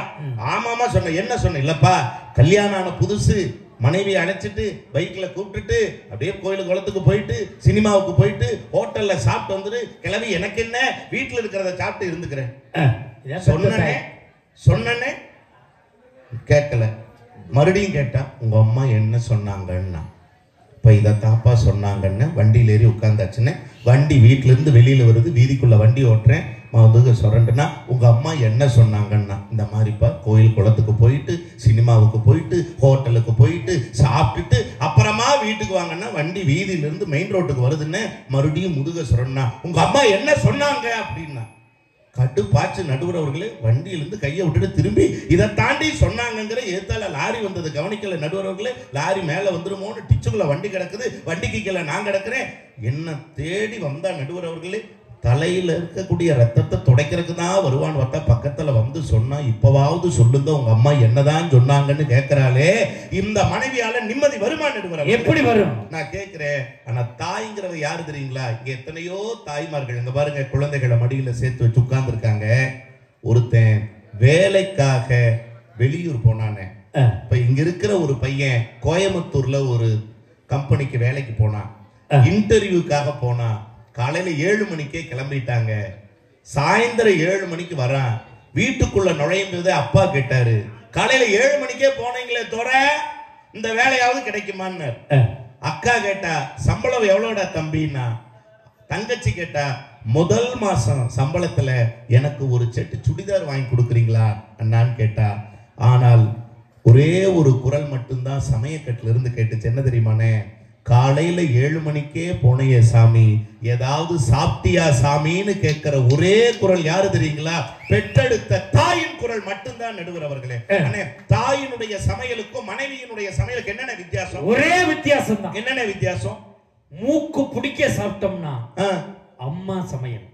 ஆமாமா சொன்ன. என்ன சொன்ன? இல்லப்பா, கல்யாணம் ஆன புதுசு மனைவியை அழைச்சிட்டு பைக்ல கூப்பிட்டுட்டு அப்படியே கோயிலுக்கு குளத்துக்கு போயிட்டு சினிமாவுக்கு போயிட்டு ஹோட்டல்ல சாப்பிட்டு வந்துட்டு கிளவி, எனக்கு என்ன, வீட்டுல இருக்கிறத சாப்பிட்டு இருந்துக்கிறேன் சொன்னே. கேட்கல. மறுபடியும் கேட்டா, உங்க அம்மா என்ன சொன்னாங்கன்னா, இப்ப இத தாப்பா சொன்னாங்கன்னு வண்டியில ஏறி உட்கார்ந்தாச்சுன்னு, வண்டி வீட்டுல இருந்து வெளியில வருது, வீதிக்குள்ள வண்டி ஓட்டுறேன், சொரண்டுனா உங்க அம்மா என்ன சொன்னாங்கன்னா, இந்த மாதிரிப்பா கோயில் குளத்துக்கு போயிட்டு சினிமாவுக்கு போயிட்டு ஹோட்டலுக்கு போயிட்டு சாப்பிட்டுட்டு அப்புறமா வீட்டுக்கு வாங்கன்னா, வண்டி வீதியில இருந்து மெயின் ரோட்டுக்கு வருதுன்னு மறுபடியும் முதுக சொரண்டா, உங்க அம்மா என்ன சொன்னாங்க அப்படின்னா. கட்டுப்பாச்சு நடுவர் அவர்களே, வண்டியிலிருந்து கையை விட்டுட்டு திரும்பி இதை தாண்டி சொன்னாங்கிற ஏத்தால லாரி வந்தது கவனிக்கல நடுவர் அவர்களே. லாரி மேல வந்துருமோன்னு டிச்சுக்குள்ள வண்டி கிடக்குது, வண்டிக்கு கீழே நான் கிடக்குறேன். என்ன தேடி வந்தா நடுவர் அவர்களே, தலையில இருக்கக்கூடிய ரத்தத்தை துடைக்கிறதுக்கு தான் வருவான்னு பார்த்தா பக்கத்துல வந்து சொன்னா, இப்பவாவது சொல்லுங்க உங்க அம்மா என்னதான் சொன்னாங்கன்னு கேட்கிறாளே, இந்த மனைவியால நிம்மதி வருமா நடுவர்? எப்படி வரும் நான் கேட்கிறேன். ஆனா தாய்ங்கிறவ யாரு தெரியுங்களா? இங்க எத்தனையோ தாய்மார்கள், இங்க பாருங்க, குழந்தைகளை மடியில சேர்த்து வச்சு உட்கார்ந்து இருக்காங்க. ஒருத்தன் வேலைக்காக வெளியூர் போனானே. இப்ப இங்க இருக்கிற ஒரு பையன் கோயம்புத்தூர்ல ஒரு கம்பெனிக்கு வேலைக்கு போனான். இன்டர்வியூக்காக போனான். காலையில 7 மணிக்கே கிளம்பிட்டாங்க. சாயந்தரம் 7 மணிக்கு வரான். வீட்டுக்குள்ள நுழையும் போது அப்பா கேட்டாரு, காலையில 7 மணிக்கே போனீங்களே தோற, இந்த வேலையாவது கிடைக்குமான்னு. அக்கா கேட்டா, சம்பளம் எவ்வளோடா தம்பின்னா. தங்கச்சி கேட்டா, முதல் மாசம் சம்பளத்துல எனக்கு ஒரு செட்டு சுடிதார் வாங்கி கொடுக்குறீங்களா அண்ணான்னு கேட்டா. ஆனால் ஒரே ஒரு குரல் மட்டும்தான் சமயக்கட்டுல இருந்து கேட்டுச்சு. என்ன தெரியுமானே? காலையில 7 மணிக்கே போனைய சாமி, ஏதாவது சாப்பிட்டியா சாமின்னு கேட்கிற ஒரே குரல் யாரு தெரியுங்களா? பெற்றெடுத்த தாயின் குரல் மட்டும்தான் நடுவர் அவர்களே. தாயினுடைய சமையலுக்கும் மனைவியினுடைய சமையலுக்கு என்னென்ன வித்தியாசம்? ஒரே வித்தியாசம் தான். என்னென்ன வித்தியாசம்? மூக்கு பிடிக்க சாப்பிட்டோம்னா அம்மா சமையல்,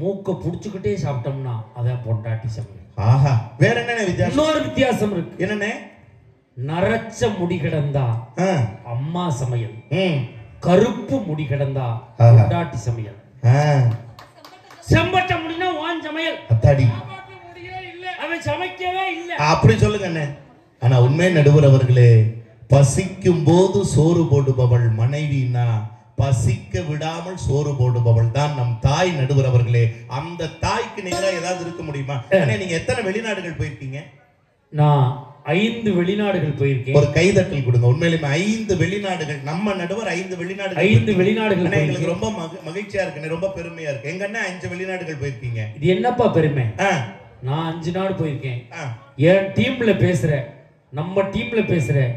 மூக்க புடிச்சுக்கிட்டே சாப்பிட்டோம்னா அதான் பொண்டாட்டி சமையல். ஆஹா, வேற என்னென்ன வித்தியாசம்? இன்னொரு வித்தியாசம் இருக்கு. என்னென்ன? நரச்ச முடி கிடந்தா அம்மா சமையல், கருப்பு முடி கிடந்தா பொண்டாட்டி சமையல். செம்பட்ட முடினா வான் சமையல். அத்தாடி, அவன் சமைக்கவே இல்லை அப்படி சொல்லுங்க அண்ணே. ஆனா உண்மை நடுவர் அவர்களே, பசிக்கும் போது சோறு போடுபவள் மனைவினா, பசிக்க விடாமல் சோறு போடுபவள் தான் நம் தாய் நடுவர் அவர்களே. அந்த தாய்க்கு நிகரா ஏதாவது இருக்க முடியுமா? நீங்க எத்தனை வெளிநாடுகள் போயிருக்கீங்க? நான் 5 வெளிநாடுகள் போயிருக்கேன். ஒரு கைதட்டல் கொடுங்க. உண்மையிலுமே 5 வெளிநாடுகள். நம்ம நடுவர் 5 வெளிநாடுகள். 5 வெளிநாடுகள் எங்களுக்கு ரொம்ப மகிழ்ச்சியா இருக்கு, ரொம்ப பெருமையா இருக்கு. எங்க அண்ணா 5 வெளிநாடுகள் போயிருக்கீங்க. இது என்னப்பா பெருமை? நான் 5 நாடு போயிருக்கேன். என் டீம்ல பேசுற, நம்ம டீம்ல பேசுற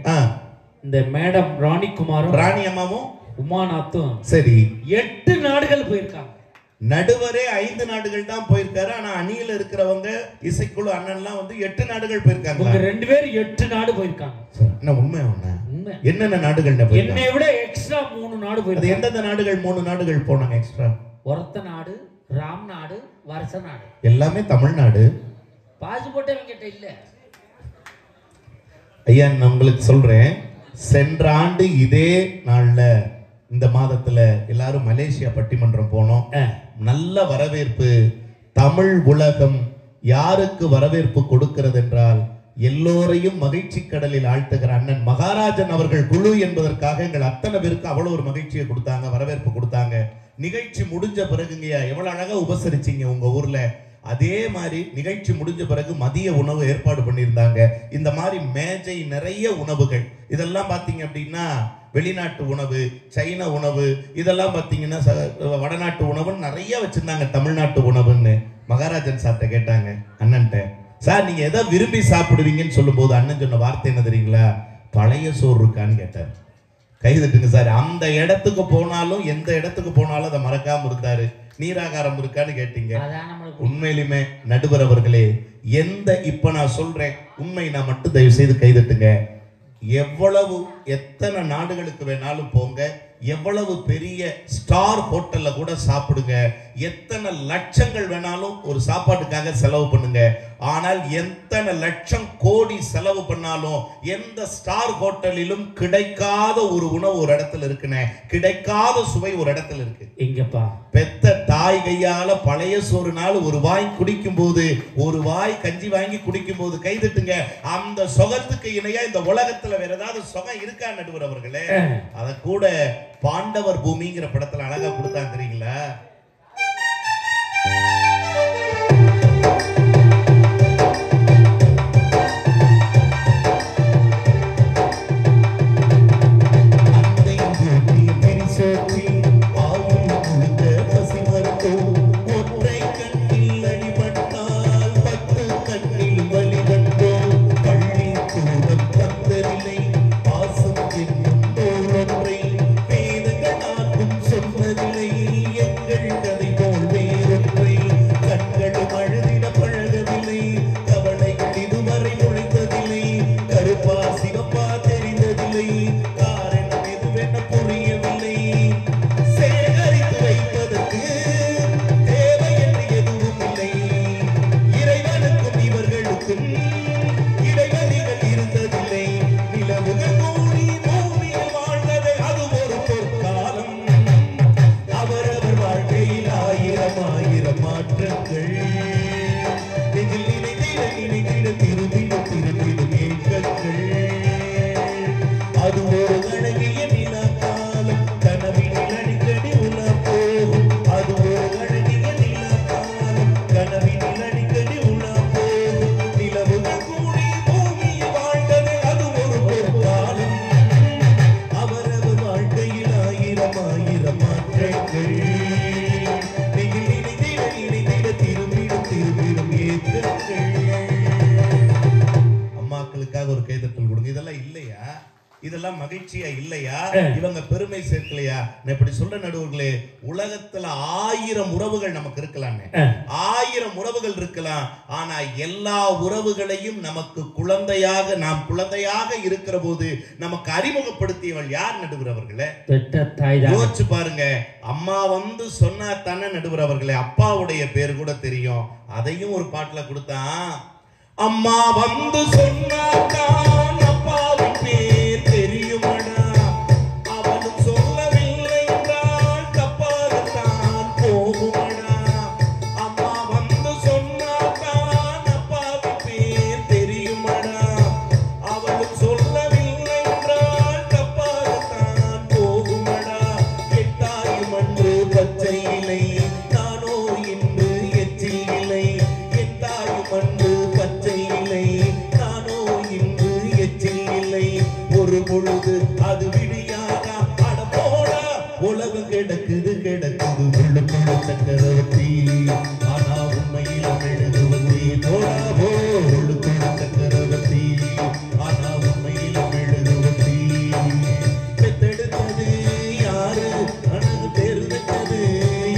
இந்த மேடம் ராணிகுமாரும் ராணி அம்மாவும் உமாநாத்தும் சரி 8 நாடுகள் போயிருக்காங்க. நடுவரே 5 நாடுகள் தான் போயிருக்காரு. ஆனா அணியில இருக்கிறவங்க இசைக்குழு அண்ணன்லாம் வந்து 8 நாடுகள் போயிருக்காங்க. உங்க 2 பேர் 8 நாடு போயிருக்காங்க. என்ன உண்மை? உண்மை. என்னென்ன நாடுகள்? என்னை விட எக்ஸ்ட்ரா 3 நாடு போயிருக்காங்க. எந்தெந்த நாடுகள்? 3 நாடுகள் போனாங்க எக்ஸ்ட்ரா. ஒரத்த நாடு, ராம் நாடு, வருஷ நாடு. எல்லாமே தமிழ்நாடு. பாஸ்போர்ட் என்கிட்ட இல்ல. ஐயா, நான் உங்களுக்கு சொல்றேன், சென்ற ஆண்டு இதே நாள்ல இந்த மாதத்துல எல்லாரும் மலேசியா பட்டிமன்றம் போனோம். நல்ல வரவேற்பு. தமிழ் உலகம் யாருக்கு வரவேற்பு கொடுக்கிறது என்றால், எல்லோரையும் மகிழ்ச்சி கடலில் ஆழ்த்துகிற அண்ணன் மகாராஜன் அவர்கள் குழு என்பதற்காக எங்கள் அத்தனை பேருக்கு அவ்வளவு ஒரு மகிழ்ச்சியை கொடுத்தாங்க, வரவேற்பு கொடுத்தாங்க. நிகழ்ச்சி முடிஞ்ச பிறகுங்கய்யா எவ்வளவு அழகா உபசரிச்சீங்க உங்க ஊர்ல. அதே மாதிரி நிகழ்ச்சி முடிஞ்ச பிறகு மதிய உணவு ஏற்பாடு பண்ணியிருந்தாங்க. இந்த மாதிரி மேஜை நிறைய உணவுகள். இதெல்லாம் பார்த்தீங்க அப்படின்னா வெளிநாட்டு உணவு, சைனா உணவு, இதெல்லாம் பார்த்தீங்கன்னா வடநாட்டு உணவுன்னு நிறைய வச்சிருந்தாங்க. தமிழ்நாட்டு உணவுன்னு மகாராஜன் சார்ட்ட கேட்டாங்க, அண்ணன்ட்ட சார் நீங்க எதை விரும்பி சாப்பிடுவீங்கன்னு சொல்லும் போது அண்ணன் சொன்ன வார்த்தை என்ன தெரியுங்களா? பழைய சோறு இருக்கான்னு கேட்டார். கைதட்டுங்க சார். அந்த இடத்துக்கு போனாலும் எந்த இடத்துக்கு போனாலும் அதை மறக்காம இருந்தாரு. நீராகாரம் இருக்கான்னு கேட்டீங்க. உண்மையிலுமே நடுவர் அவர்களே, இப்ப நான் சொல்றேன் உண்மை, நான் மட்டும் தயவு செய்து கைதட்டுங்க. எத்தனை நாடுகளுக்கு வேணாலும் போங்க, எவ்வளவு பெரிய ஸ்டார் ஹோட்டல்ல கூட சாப்பிடுங்க, எத்தனை லட்சங்கள் வேணாலும் ஒரு சாப்பாட்டுக்காக செலவு பண்ணுங்க. ஆனால் எத்தனை லட்சம் கோடி செலவு பண்ணாலும் எந்த ஸ்டார் ஹோட்டலிலும் கிடைக்காத ஒரு உணவு ஒரு இடத்துல இருக்குனே, கிடைக்காத சுவை ஒரு இடத்துல இருக்கு. எங்கப்பா? பெத்த தாய் கையால பழைய சோறுனால ஒரு வாய் குடிக்கும் போது, ஒரு வாய் கஞ்சி வாங்கி குடிக்கும் போது கைதட்டுங்க. அந்த சுகத்துக்கு இணையா இந்த உலகத்துல வேற ஏதாவது சுகம் இருக்கா நடுவர் அவர்களே? அத கூட பாண்டவர் பூமிங்கிற படத்துல அழகா கொடுத்தாங்க தெரியுங்களா? இதெல்லாம் மகிழ்ச்சியா இல்லையா? இவங்க பெருமை சேர்க்கலையா? நான் இப்படி சொல்ற நடுவர்களே, உலகத்துல 1000 உறவுகள் நமக்கு இருக்கலாம், 1000 உறவுகள் இருக்கலாம். ஆனா எல்லா உறவுகளையும் நமக்கு குழந்தையாக, நாம் குழந்தையாக இருக்கிற போது நமக்கு அறிமுகப்படுத்தியவள் யார் நடுவர் அவர்களே? யோசிச்சு பாருங்க. அம்மா வந்து சொன்னா தானே நடுவர் அவர்களே அப்பாவுடைய பேர் கூட தெரியும். அதையும் ஒரு பாட்டுல கொடுத்தான். அம்மா வந்து சொன்னாதான் அப்பாவின் பேர் தெரியுமடா, அவனும் சொல்லவில்லை என்றால் தப்பாகத்தான் போகுமடா. அம்மா வந்து சொன்னாதான் அப்பாவின் பேர் தெரியுமடா, அவளும் சொல்லவில்லை என்றால் தப்பாகத்தான் போகுமடா. எட்டாயும் அன்று பச்சை இலை, நானோ இன்று எச்சில் இலை. எட்டாயும் அன்று பச்சை இலை, நானோ இன்று எச்சில் இலை. ஒரு பொழுது அது விடியாதா? அட போடா, உலகம் கிடக்குது கிடக்குது உள்ளுக்குள்ள சக்கரவர்த்தி, ஆனா உண்மையில மெழுகுவர்த்தி. போடா போ, உள்ளுக்குள்ள சக்கரவர்த்தி, ஆனா உண்மையில மெழுகுவர்த்தி. பெத்தெடுத்தது யாரு? அனது பேர் வச்சது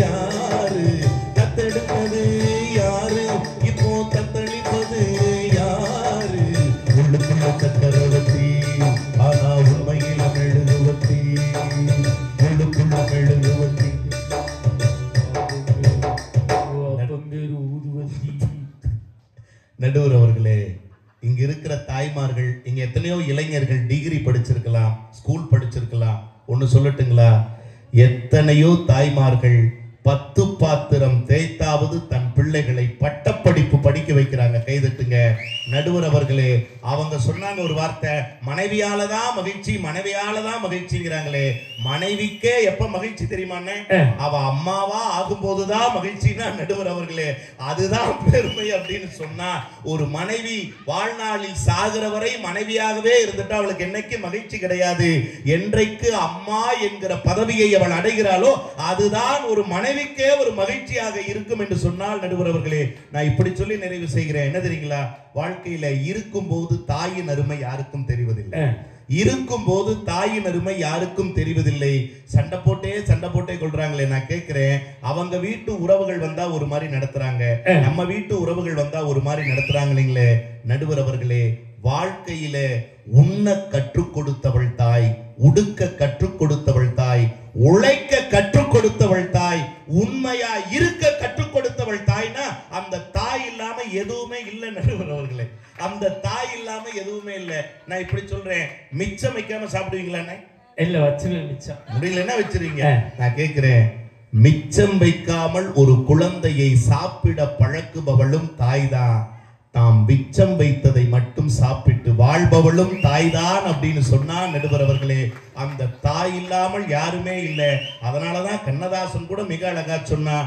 யாரு? கத்தெடுத்தது யாரு? இப்போ தத்தளிப்பது யாரு? உள்ளுக்குள்ள சக்கரவர்த்தி, ஆனா உண்மையில மெழுகுவர்த்தி, உள்ளுக்குள்ள மெழுகுவர்த்தி. நடுவர் அவர்களே, இங்க இருக்கிற தாய்மார்கள், இங்க எத்தனையோ இளைஞர்கள் டிகிரி படிச்சிருக்கலாம், ஸ்கூல் படிச்சிருக்கலாம். ஒன்னு சொல்லட்டுங்களா? எத்தனையோ தாய்மார்கள் 10 பாத்திரம் தேய்த்தாவது தன் பிள்ளைகளை பட்டப்படிப்பு படிக்க வைக்கிறாங்க. கைதட்டுங்க நடுவர் அவர்களே. அவங்க சொன்னாங்க ஒரு வார்த்தை, மனைவியாலதான் மகிழ்ச்சி, மனைவியாலதான் மகிழ்ச்சிங்கிறாங்களே. மனைவிக்கே எப்ப மகிழ்ச்சி தெரியுமாண்ணே? அவ அம்மாவா ஆகும் போதுதான் மகிழ்ச்சினா நடுவர் அவர்களே, அதுதான் பெருமை அப்படின்னு சொன்னா. ஒரு மனைவி வாழ்நாளில் சாகிற வரை மனைவியாகவே இருந்துட்டு அவளுக்கு என்னைக்கு மகிழ்ச்சி கிடையாது. என்றைக்கு அம்மா என்கிற பதவியை அவள் அடைகிறாளோ அதுதான் ஒரு மனைவி மனைவிக்கே ஒரு மகிழ்ச்சியாக இருக்கும் என்று சொன்னால் நடுவர் அவர்களே, நான் இப்படி சொல்லி நிறைவு செய்கிறேன். என்ன தெரியுங்களா, வாழ்க்கையில இருக்கும் போது தாயின் அருமை யாருக்கும் தெரிவதில்லை. இருக்கும் போது தாயின் அருமை யாருக்கும் தெரிவதில்லை. சண்டை போட்டே கொள்றாங்களே. நான் கேட்கிறேன், அவங்க வீட்டு உறவுகள் வந்தா ஒரு மாதிரி நடத்துறாங்க, நம்ம வீட்டு உறவுகள் வந்தா ஒரு மாதிரி நடத்துறாங்களே. நடுவர் அவர்களே, வாழ்க்கையில உண்ண கற்றுக் கொடுத்தவள் தாய், உடுக்க கற்றுக் கொடுத்தவள் தாய், உழைக்க கற்றுக் கொடுத்தவள் தாய், உண்மையா இருக்க கற்றுக் கொடுத்தவள் தாய்னா அந்த தாய் இல்லாம எதுவுமே இல்லை நடுவர் அவர்களே. அந்த தாய் இல்லாம எதுவுமே இல்லை. நான் இப்படி சொல்றேன், மிச்சம் வைக்காம சாப்பிடுவீங்களா? இல்ல, வச்சிருவேன். மிச்சம் முடியலன்னா வச்சிருவீங்க. நான் கேட்கிறேன், மிச்சம் வைக்காமல் ஒரு குழந்தையை சாப்பிட பழக்குபவளும் தாய்தான். தாம் மிச்சம் வைத்ததை மட்டும் சாப்பிட்டு வாழ்பவளும் தாய்தான் அப்படின்னு சொன்னா நடுவர் அவர்களே, அந்த தாய் இல்லாமல் யாருமே இல்லை. அதனாலதான் கண்ணதாசன் கூட மிக அழகா சொன்னா,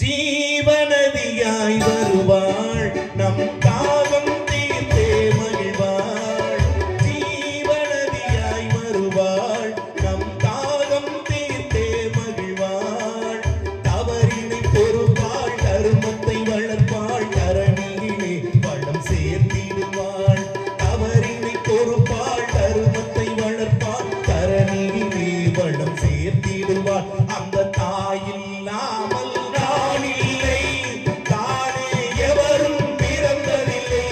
ஜீவநதியாய் வருவாள் நம் தாகம் தீர்த்தே மகிழ்வாள், ஜீவநதியாய் வருவாள் நம் தாகம் தீர்த்தே மகிழ்வாள், தவறினை பொறுப்பாள் தருமத்தை வளர்ப்பாள் தரணியிலே வளம் சேர்த்திடுவாள், தவறினை பொறுப்பாள் தருமத்தை வளர்ப்பாள் தரணியிலே வளம் சேர்த்திடுவாள். அந்த தாயில்லாமல் நான் இல்லை, தானே எவரும் பிறந்ததில்லை,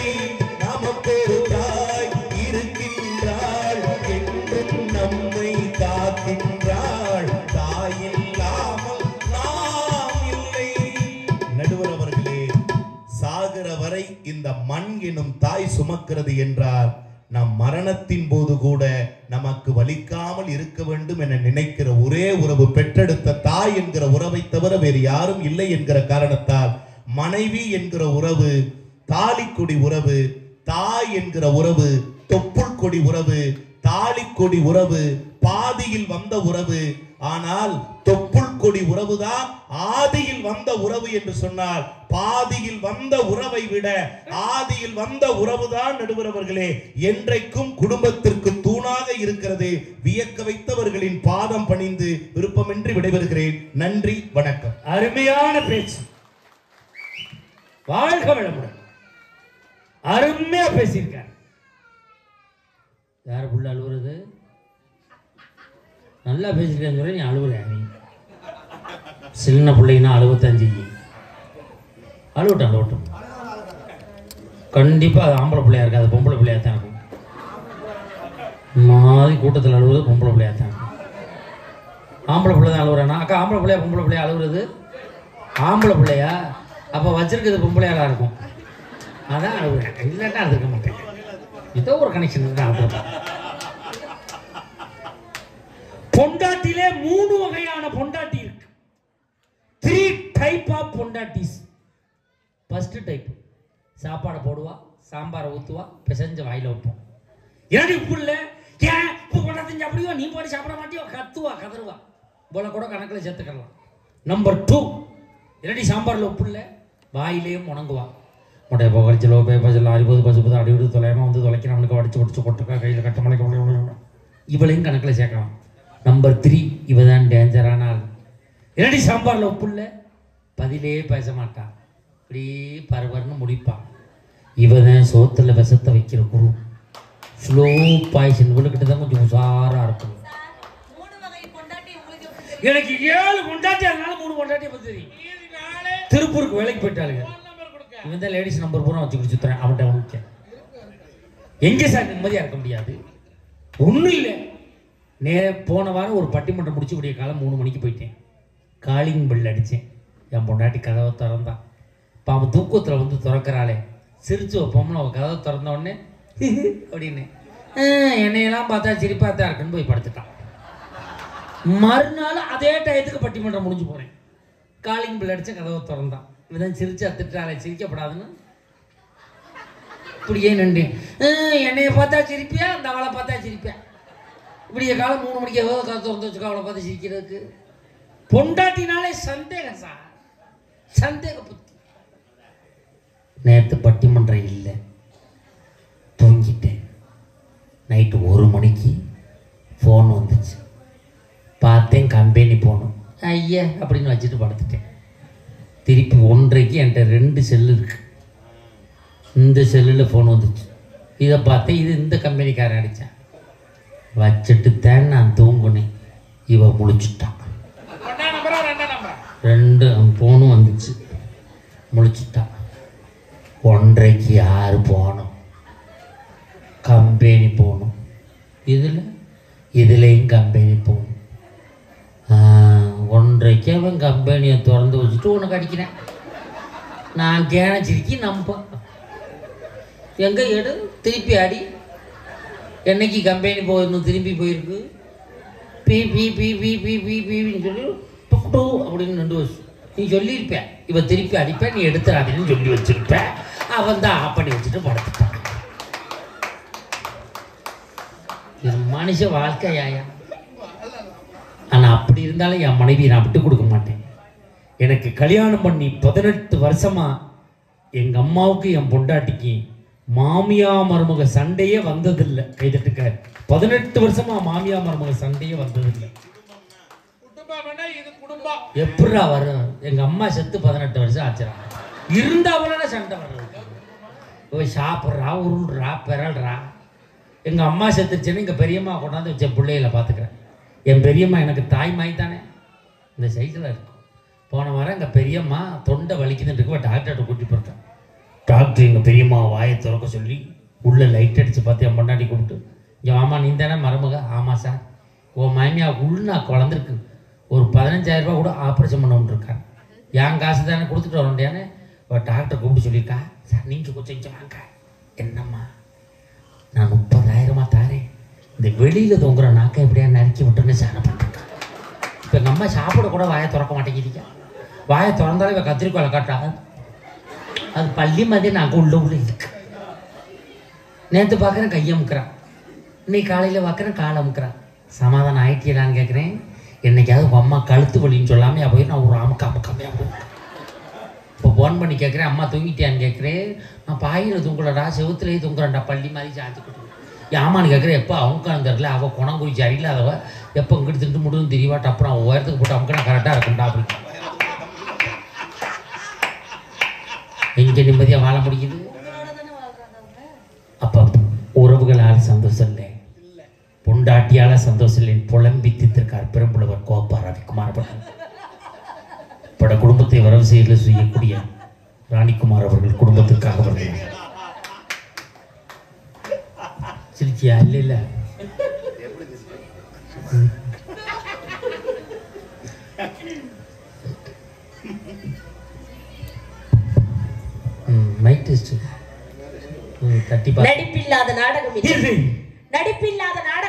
நமக்கொரு தாய் இருக்கின்றாள் என்றும் நம்மை காக்கின்றாள், தாயில்லாமல் நாம் இல்லை. நடுவர் அவர்களே, சாகிற வரை இந்த மண் எனும் தாய் சுமக்கிறது என்றார், நம் மரணத்தின் போது கூட நமக்கு வலிக்காமல் இருக்க வேண்டும் என நினைக்கிற ஒரே உறவு பெற்றெடுத்த தாய் என்கிற உறவை தவிர வேறு யாரும் இல்லை என்கிற காரணத்தால் மனைவி என்கிற உறவு, தாலிக்கொடி உறவு, தாய் என்கிற உறவு, தொப்புள் கொடி உறவு, தாலிக்கொடி உறவு, பாதியில் வந்த உறவு. ஆனால் தொப்புள் கொடி உறவுதான் ஆதியில் வந்த உறவு என்று சொன்னால், பாதியில் வந்த உறவை விட ஆதியில் வந்த உறவுதான் நடுவர் அவர்களே என்றைக்கும் குடும்பத்திற்கு தூணாக இருக்கிறது. வியக்க வைத்தவர்களின் பாதம் பணிந்து விருப்பமின்றி விடைபெறுகிறேன். நன்றி, வணக்கம். அருமையான பேச்சு, வாழ்க வளமுடன். அருமையா பேசியிருக்கார். யாரு புள்ள அழுவுறது? நல்லா பேசிருக்கேன்னு சொல்லி நீ அழுவுற. நீ சின்ன பிள்ளைங்கன்னா 65 அழுவட்டும். கண்டிப்பா அது ஆம்பளை பிள்ளையா இருக்காது, பொம்பளை பிள்ளையா தான் இருக்கும். மாதிரி கூட்டத்தில் அழுவுறது பொம்பளை பிள்ளையா தான் இருக்கும். ஆம்பளை பிள்ளை தான் அழுவுறானா? அக்கா, ஆம்பளை பிள்ளையா பொம்பளை பிள்ளையா அழுவுறது? ஆம்பளை பிள்ளையா? அப்போ வச்சிருக்கிறது பொம்பளையாளா இருக்கும். அதான் அழுவுறேன், இல்லாட்டா அழுதுக்க மாட்டேன். ஏதோ ஒரு கனெக்ஷன் தான் அழுவுறேன். பொண்டாட்டிலே 3 வகையான பொண்டாட்டி இருக்கு. 3 டைப் ஆஃப் பொண்டாட்டிஸ். ஃபர்ஸ்ட் டைப், சாப்பாடை போடுவா, சாம்பாரை ஊற்றுவா, பிசைஞ்ச வாயில வைப்போம். ஏடி உப்பு இல்லை, ஏன் உப்பு கொண்டாந்து சாப்பிடுவா, நீ போட்டு சாப்பிட மாட்டியோ, கத்துவா, கதறுவா, போல கூட கணக்கில் சேர்த்துக்கலாம். நம்பர் 2, இரடி சாம்பாரில் உப்பு இல்லை, வாயிலேயே முணங்குவா. முட்டைய புகழ்ச்சிலோ பேப்பர்ஸில் 60 பசுப்பு அடி விடு தொலைமா வந்து தொலைக்க நம்மளுக்கு வடிச்சு ஒடிச்சு கொட்டுக்கா கையில் கட்ட மலைக்கு இவளையும் கணக்கில் சேர்க்கலாம். நம்பர் 3, இவ தான் டேஞ்சரான ஆள். இரடி சாம்பாரில் உப்பு இல்லை, பதிலே பேச மாட்டான், இப்படி பரபரன்னு முடிப்பான். இவ தான் சோத்துல விஷத்தை வைக்கிற குரு, ஸ்லோ பாய்சன். இவளுக்கிட்ட தான் கொஞ்சம் உசாராக இருக்கும். எனக்கு 7 பொண்டாட்டி, அதனால 3 பொண்டாட்டியை பற்றி தெரியும். திருப்பூருக்கு வேலைக்கு போயிட்டாளுங்க. இவன் தான் லேடிஸ் நம்பர் பூரா வச்சு குடிச்சுத்துறேன். அவன்கிட்ட அவனுக்கு எங்கே சார் நிம்மதியாக இருக்க முடியாது? ஒன்றும் இல்லை. போன வாரம் ஒரு பட்டிமன்றம் முடிச்சக்கூடிய காலம் 3 மணிக்கு போயிட்டேன். காலிங் பெல் அடித்தேன். என் பொண்டாட்டி கதவை திறந்தான். இப்போ அவன் தூக்கத்தில் வந்து திறக்கிறாளே, சிரிச்சு வைப்போம்னு அவன் கதவை திறந்த உடனே அப்படின்னு என்னையெல்லாம் பார்த்தா சிரிப்பாக தான் இருக்குன்னு போய் படுத்துட்டான். மறுநாள் அதே டயத்துக்கு பட்டிமன்றம் முடிஞ்சு போகிறேன். காலிங் பெல் அடித்த கதவை திறந்தான். இவதான் சிரிச்சு அத்துட்டாளே, சிரிக்கப்படாதுன்னு இப்படியே நின்று என்னைய பார்த்தா சிரிப்பியா, அந்த அவளை பார்த்தா சிரிப்பியா, இப்படியே காலம் 3 மணிக்கு ஏதோ கதை திறந்து வச்சுக்கோ அவளை பார்த்து சிரிக்கிறதுக்கு. பொண்டாட்டினாலே சந்தேகம் சார், சந்தேக புத்தி. நேற்று பட்டிமன்றம் இல்லை, தூங்கிட்டேன். நைட்டு 1 மணிக்கு ஃபோன் வந்துச்சு. பார்த்தேன், கம்பெனி போகணும். ஐயா அப்படின்னு வச்சுட்டு படுத்துட்டேன். திருப்பி 1:30க்கு என்கிட்ட 2 செல்லு இருக்கு. இந்த செல்லில் ஃபோன் வந்துச்சு. இதை பார்த்தேன், இது இந்த கம்பெனிக்காரன் அடித்தான். வச்சுட்டு தான் நான் தூங்குனேன். இவ முழிச்சுட்டான். 2 ஃபோனும் வந்துச்சு. முழிச்சுட்டான். 1:30க்கு யார் போகணும்? கம்பெனி போகணும். இதுலேயும் கம்பெனி போகணும். 1:30க்கு அவன் கம்பெனியை திறந்து வச்சுட்டு உனக்கு அடிக்கிறேன். நான் கேனச்சிருக்கி நம்ப எங்கே எடு திருப்பி அடி. என்னைக்கு கம்பெனி போயிடணும் திரும்பி போயிருக்கு. பி பி பி பி பி பி பின்னு சொல்லி டுக்டூ அப்படின்னு 2 வருஷம் நீ சொல்லியிருப்பேன். இவன் திருப்பி அடிப்பேன், நீ எடுத்துறாடின்னு சொல்லி வச்சிருப்பேன். அவன் தான் ஆஃப் பண்ணி வச்சுட்டு படுத்துட்டான். இது மனுஷ வாழ்க்கையாயா? ஆனால் அப்படி இருந்தாலும் என் மனைவியை நான் விட்டு கொடுக்க மாட்டேன். எனக்கு கல்யாணம் பண்ணி 18 வருஷமா எங்கள் அம்மாவுக்கு என் பொண்டாட்டிக்கு மாமியா மருமக சண்டையே வந்ததில்லை. கைதட்டுக்க 18 வருஷமா மாமியா மருமக சண்டையே வந்ததில்லை. எப்படா வரும்? எங்கள் அம்மா செத்து 18 வருஷம் ஆச்சுரா. இருந்தாவளா சண்டை வர்றது. சாப்பிட்றா, உருள்றா, பிறல்றா. எங்கள் அம்மா செத்துருச்சுன்னு எங்கள் பெரியம்மா கொண்டாந்து வச்ச பிள்ளைகளை பார்த்துக்கிறேன். என் பெரியம்மா எனக்கு தாய் மாய் தானே, இந்த சைஸில் இருக்கும். போன வாரம் எங்கள் பெரியம்மா தொண்டை வலிக்குதுன்னு இருக்கு, டாக்டர்கிட்ட கூட்டி போட்டேன். டாக்டர் எங்கள் பெரியம்மா வாயை திறக்க சொல்லி உள்ளே லைட் அடித்து பார்த்து என் பொண்டாட்டி கூப்பிட்டு, இங்கே மாமா நீ தானே மருமக? ஆமாம் சார். உன் மாமியா உள்நாக்கு வளர்ந்துருக்கு, ஒரு 15,000 ரூபா கூட ஆப்ரேஷன் பண்ண இருக்காங்க. என் காசு தானே கொடுத்துட்டு வரண்டியானே. டாக்டர் கூப்பிட்டு சொல்லியிருக்கா, சார் நீங்கள் கொஞ்சம் வாங்க. என்னம்மா? நான் 30,000 தாரேன், இந்த வெளியில் தொங்குற நாக்கை எப்படியா நறுக்கி விட்டுன்னு சாணம் பண்ணிருக்கேன். இப்போ எங்கள் அம்மா சாப்பிட கூட வாயை திறக்க மாட்டேங்கிறீங்க. வாயை திறந்தாலும் இவ கத்திரிக்கோளை காட்டாங்க. அது பள்ளி மாதிரி நாங்கள் உள்ள இருக்கு. நேற்று பார்க்குறேன் கையை அமுக்குறான், இன்னைக்கு காலையில் பார்க்குறேன் காலை அமுக்குறான். சமாதானம் ஆயிட்டியலான்னு கேட்குறேன். என்னைக்காவது உங்கள் அம்மா கழுத்து வலின்னு சொல்லாமே போய் நான் ஒரு அமுக்காமையாக இப்போ ஃபோன் பண்ணி கேட்குறேன், அம்மா தூங்கிட்டியான்னு கேட்குறேன். நான் பாயில் தூங்குறடா, செவுத்துலேயே தூங்குறேன்டா, பள்ளி மாதிரி சாத்திக்கிட்டு. ஆமான்னு கேட்குறேன். எப்போ அமுக்கான்னு தெரில, அவள் குணங்குறிச்சி அறியில்லாதவ எப்போ இங்கிட்டு திண்டு முடியும் தெரியவாட்ட. அப்புறம் அவள் உயரத்துக்கு போட்டு அமுக்கினா கரெக்டாக இருக்கும்டா. அப்படி எங்கே நிம்மதியாக வாழ முடியுது? அப்போ உறவுகளால் சந்தோஷம் இல்லை, பொண்டாட்டியால் சந்தோஷம் இல்லைன்னு புலம்பி தித்திருக்கார் பெரும்புலவர் கோப்பா ரவிக்குமார். பட குடும்பத்தை வரவு செய்யக்கூடிய ராணிக்குமார் அவர்கள் குடும்பத்திற்காக வருகிறார். சிரிச்சியா? இல்ல மைக் டெஸ்ட். நடிப்பில்லாத நாடகம், நடிப்பில்லாத நாடகம்